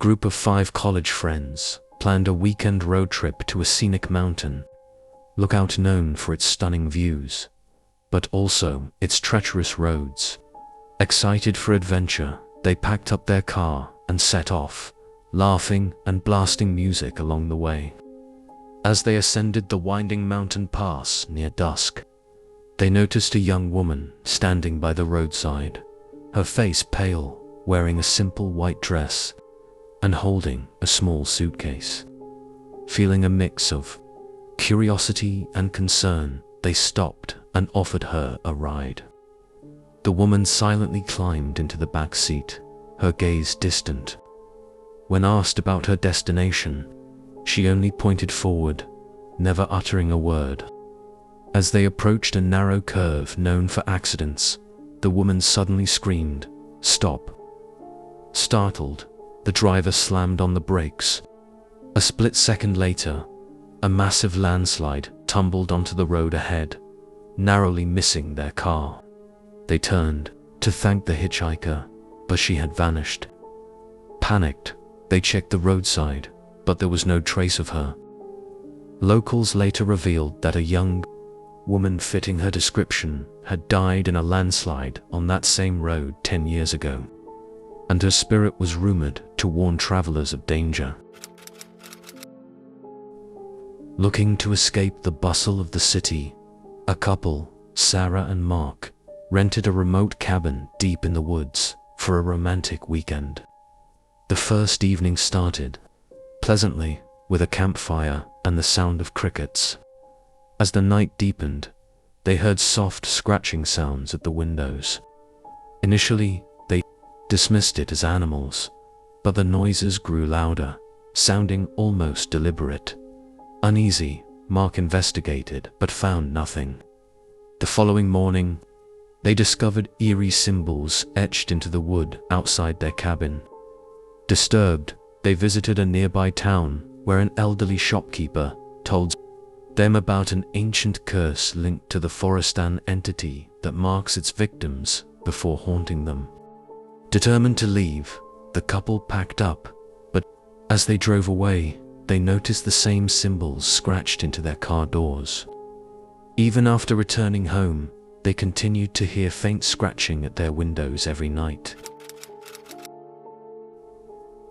group of 5 college friends planned a weekend road trip to a scenic mountain lookout known for its stunning views, but also its treacherous roads. Excited for adventure, they packed up their car and set off, laughing and blasting music along the way. As they ascended the winding mountain pass near dusk, they noticed a young woman standing by the roadside, her face pale, wearing a simple white dress and holding a small suitcase. Feeling a mix of curiosity and concern, they stopped and offered her a ride. The woman silently climbed into the back seat, her gaze distant. When asked about her destination, she only pointed forward, never uttering a word. As they approached a narrow curve known for accidents, the woman suddenly screamed, "Stop!" Startled, the driver slammed on the brakes. A split second later, a massive landslide tumbled onto the road ahead, narrowly missing their car. They turned to thank the hitchhiker, but she had vanished. Panicked, they checked the roadside, but there was no trace of her. Locals later revealed that a young woman fitting her description had died in a landslide on that same road 10 years ago, and her spirit was rumored to warn travelers of danger. Looking to escape the bustle of the city, a couple, Sarah and Mark, rented a remote cabin deep in the woods for a romantic weekend. The first evening started pleasantly with a campfire and the sound of crickets. As the night deepened, they heard soft scratching sounds at the windows. Initially, they dismissed it as animals, but the noises grew louder, sounding almost deliberate. Uneasy, Mark investigated but found nothing. The following morning, they discovered eerie symbols etched into the wood outside their cabin. Disturbed, they visited a nearby town where an elderly shopkeeper told them about an ancient curse linked to the Forestan entity that marks its victims before haunting them. Determined to leave, the couple packed up, but as they drove away, they noticed the same symbols scratched into their car doors. Even after returning home, they continued to hear faint scratching at their windows every night.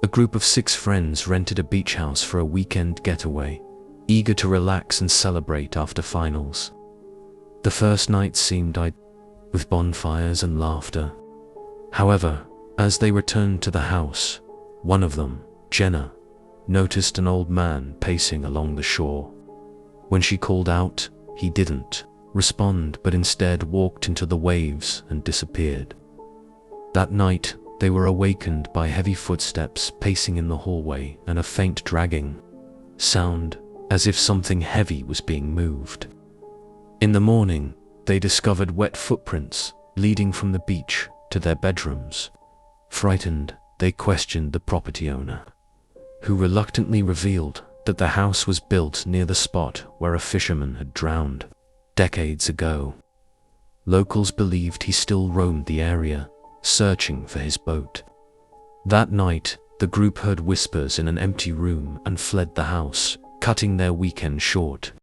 A group of 6 friends rented a beach house for a weekend getaway, eager to relax and celebrate after finals. The first night seemed ideal, with bonfires and laughter. However, as they returned to the house, one of them, Jenna, noticed an old man pacing along the shore. When she called out, he didn't respond but instead walked into the waves and disappeared. That night, they were awakened by heavy footsteps pacing in the hallway and a faint dragging sound, as if something heavy was being moved. In the morning, they discovered wet footprints leading from the beach to their bedrooms. Frightened, they questioned the property owner, who reluctantly revealed that the house was built near the spot where a fisherman had drowned decades ago. Locals believed he still roamed the area, searching for his boat. That night, the group heard whispers in an empty room and fled the house, cutting their weekend short.